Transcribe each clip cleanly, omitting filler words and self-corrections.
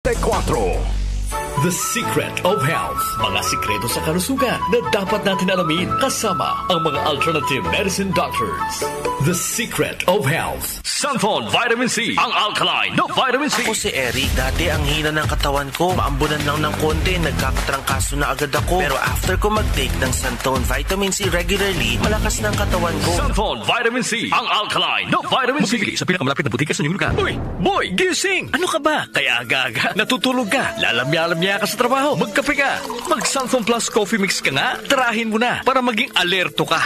4. The Secret of Health. Mga sikreto sa kalusugan na dapat natin alamin kasama ang mga alternative medicine doctors. The Secret of Health. Sunflon Vitamin C. Ang alkaline na vitamin C. Ako si Eric. Dati ang hina ng katawan ko. Maambunan lang ng konti. Nagkakatrangkaso na agad ako. Pero after ko mag-take ng Sunflon Vitamin C regularly, malakas ng katawan ko. Sunflon Vitamin C. Ang alkaline na vitamin C. Mabibili sa pinakamalapit na butika sa inyong lugar. Uy! Boy! Gising! Ano ka ba? Kaya aga-aga. Natutulog ka. Lalamya-lamya ka sa trabaho. Magkape ka. Mag-Sunflon Plus Coffee Mix ka nga. Tirahin mo na para maging alerto ka.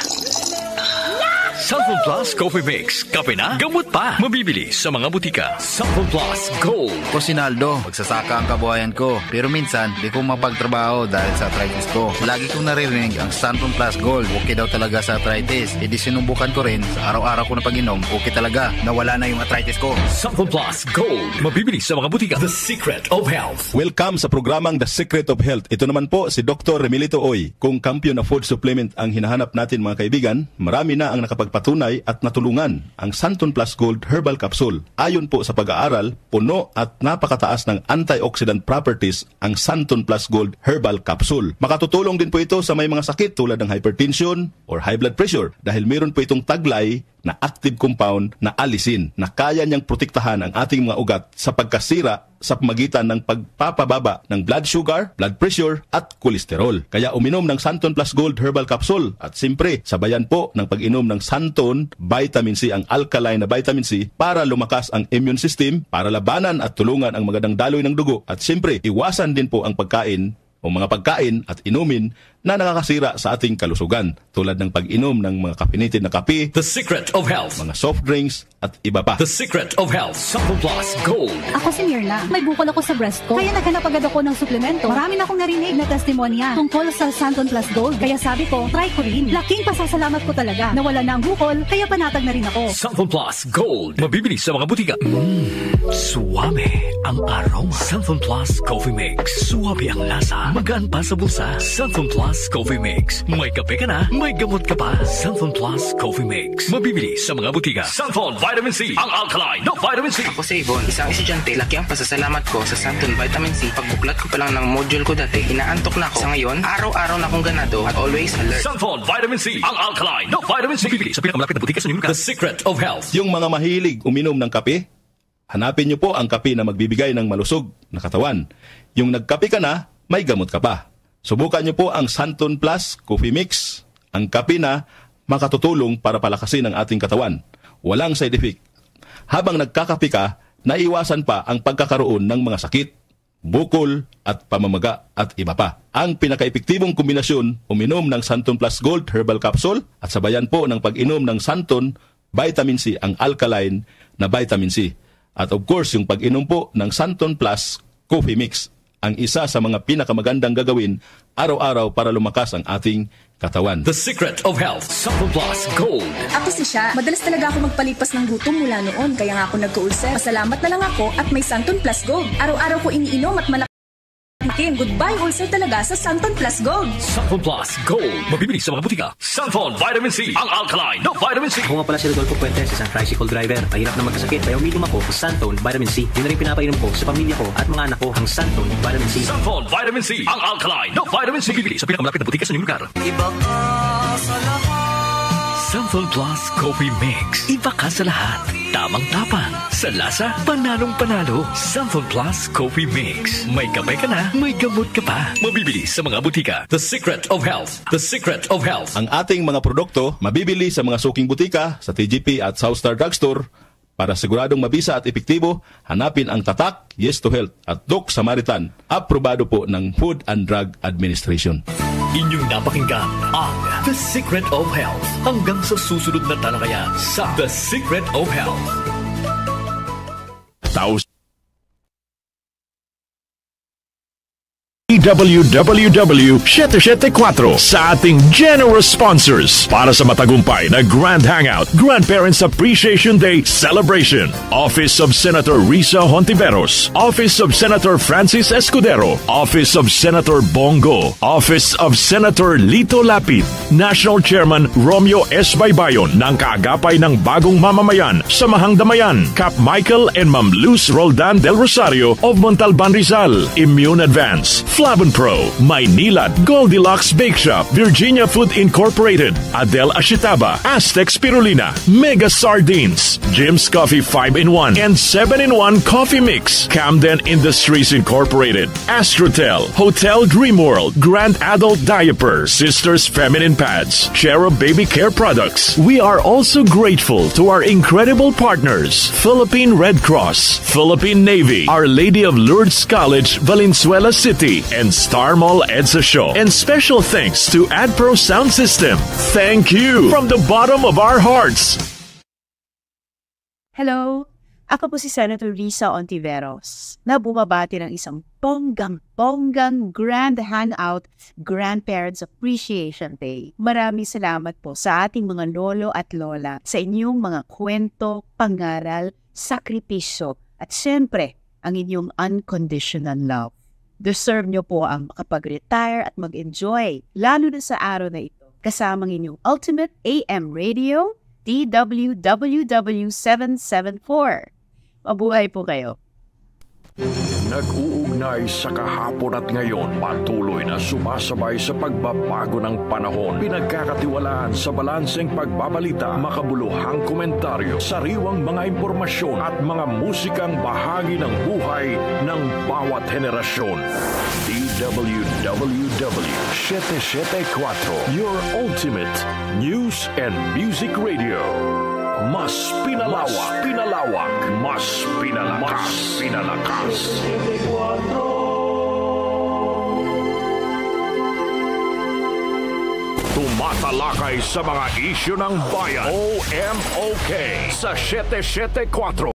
Sunflon Plus Coffee Mix. Kape na, gamot pa. Mabibili sa mga butika. Sunflon Plus Gold. Ko si Naldo, magsasaka ang kabuhayan ko. Pero minsan, di ko mapagtrabaho dahil sa arthritis ko. Lagi kong naririnig ang Sunflon Plus Gold. Okay daw talaga sa arthritis. E di sinubukan ko rin. Sa araw-araw ko na pag-inom, okay talaga. Nawala na yung arthritis ko. Sunflon Plus Gold. Mabibili sa mga butika. The Secret of Health. Welcome sa programang The Secret of Health. Ito naman po si Dr. Remilito Oy. Kung kampiyon na food supplement ang hinahanap natin mga kaibigan, marami na ang nakapagpatunay at natulungan ang Sunflon Plus Gold Herbal Capsule. Ayon po sa pag-aaral, puno at napakataas ng antioxidant properties ang Sunflon Plus Gold Herbal Capsule. Makatutulong din po ito sa may mga sakit tulad ng hypertension or high blood pressure dahil meron po itong taglay na active compound na alisin na kaya niyang protektahan ang ating mga ugat sa pagkasira sa pamagitan ng pagpapababa ng blood sugar, blood pressure at kolesterol. Kaya uminom ng Sunflon Plus Gold Herbal Capsule at siyempre sabayan po ng pag-inom ng Sunflon Vitamin C, ang alkaline na vitamin C para lumakas ang immune system, para labanan at tulungan ang magandang daloy ng dugo at siyempre iwasan din po ang pagkain o mga pagkain at inumin na nakakasira sa ating kalusugan tulad ng pag-inom ng mga caffeinated na kape, The Secret of Health. mga soft drinks at iba pa. The Secret of Health. Sunflon Plus Gold. Ako si Mirna. May bukol ako sa breast ko. Kaya naghanap agad ako ng suplemento. Marami na akong narinig na testimonya tungkol sa Sunflon Plus Gold. Kaya sabi ko, try ko rin. Laking pasasalamat ko talaga. Nawala na ang bukol, kaya panatag na rin ako. Sunflon Plus Gold. Mabibili sa mga butika. Suwabe ang aroma. Sunflon Plus Coffee Mix. Suwabe ang lasa. Magaan pa sa bulsa. Sunflon Plus Coffee Mix. May kape ka na, may gamot ka pa. Sunflon Plus Coffee Mix. Mabibili sa mga butika. Sunflon Vitamin C. Ang alkaline na vitamin C. Ako si Yvonne, isang estudyante. Laki ang pasasalamat ko sa Sunflon Vitamin C. Pagbuklat ko pa lang ng module ko dati, inaantok na ako. Sa ngayon, araw-araw na akong ganado at always alert. Sunflon Vitamin C. Ang alkaline na vitamin C. Mabibili sa pinakamalapit na butika sa inyong lugar. The Secret of Health. Yung mga mahilig uminom ng kape, hanapin niyo po ang kape na magbibigay ng malusog na katawan. Yung nagkape ka na, may gamot ka pa. Subukan niyo po ang Sunflon Plus Coffee Mix, ang kape na makatutulong para palakasin ang ating katawan. Walang side effect. Habang nagkakape ka, naiwasan pa ang pagkakaroon ng mga sakit, bukol at pamamaga at iba pa. Ang pinaka-epektibong kombinasyon, uminom ng Sunflon Plus Gold Herbal Capsule at sabayan po ng pag-inom ng Sunflon Vitamin C, ang alkaline na vitamin C. At of course, yung pag-inom po ng Sunflon Plus Coffee Mix, ang isa sa mga pinakamagandang gagawin araw-araw para lumakas ang ating katawan. The Secret of Health. Sunflon Plus Gold. Ako si Sha. Madalas talaga ako magpalipas ng gutom mula noon, kaya nga ako nagka-ulcer. Pasalamat na lang ako at may Sunflon Plus Gold. Araw-araw ko iniinom at malaking goodbye ulcer talaga sa Sunflon Plus Gold. Sunflon Plus Gold. Mabibili sa mga butika. Sunflon Vitamin C. Ang alkaline na vitamin C. Ako nga pala si Rodolfo Puentes, isang tricycle driver. Mahirap na magkasakit kaya uminom ako sa Sunflon Vitamin C. Yun na rin pinapainom ko sa pamilya ko at mga anak ko ang Sunflon Vitamin C. Sunflon Vitamin C. Ang alkaline na vitamin C. Mabibili sa pinakamalapit na butika sa inyong lugar. Iba ka sa lahat. Sunflon Plus Coffee Mix. Iba ka sa lahat. Tamang-tapang. Sa lasa, panalong-panalo. Sunflon Plus Coffee Mix. May kape ka na, may gamot ka pa. Mabibili sa mga butika. The Secret of Health. The Secret of Health. Ang ating mga produkto mabibili sa mga suking butika, sa TGP at Southstar Drugstore. Para siguradong mabisa at epektibo, hanapin ang tatak, Yes to Health at Doc Samaritan. Aprobado po ng Food and Drug Administration. Inyong napakinggan ang The Secret of Health. Hanggang sa susunod na talakayan sa The Secret of Health. WWW774 sa ating generous sponsors para sa matagumpay na Grand Hangout Grandparents Appreciation Day Celebration. Office of Senator Risa Hontiveros, Office of Senator Francis Escudero, Office of Senator Bongo, Office of Senator Lito Lapid, National Chairman Romeo S. Baybayon ng kaagapay ng bagong mamamayan sa Mahang Damayan, Cap Michael and Ma'am Luz Roldan del Rosario of Montalban Rizal, Immune Advance, Flavon Pro, Maynilad, Goldilocks Bake Shop, Virginia Food Incorporated, Adel Ashitaba, Aztec Spirulina, Mega Sardines, Jim's Coffee 5-in-1 and 7-in-1 Coffee Mix, Camden Industries Incorporated, Astrotel, Hotel Dreamworld, Grand Adult Diaper, Sisters Feminine Pads, Cherub Baby Care Products. We are also grateful to our incredible partners, Philippine Red Cross, Philippine Navy, Our Lady of Lourdes College, Valenzuela City, and Star Mall EDSA Show. And special thanks to AdPro Sound System. Thank you from the bottom of our hearts. Hello, ako po si Senator Risa Hontiveros na bumabati ng isang bonggang Grand Hangout Grandparents Appreciation Day. Maraming salamat po sa ating mga lolo at lola sa inyong mga kwento, pangaral, sakripisyo at siyempre ang inyong unconditional love. Deserve nyo po ang makapag-retire at mag-enjoy, lalo na sa araw na ito, kasamang inyong Ultimate AM Radio, DWWW774. Mabuhay po kayo. Nag-uugnay sa kahapon at ngayon, patuloy na sumasabay sa pagbabago ng panahon. Pinagkakatiwalaan sa balanseng pagbabalita, makabuluhang komentaryo, sariwang mga impormasyon at mga musikang bahagi ng buhay ng bawat henerasyon. DWWW774, your ultimate news and music radio. Mas pinalawak, mas pinalakas. Tumatalakay sa mga isyu ng bayan. OMOK sa 774.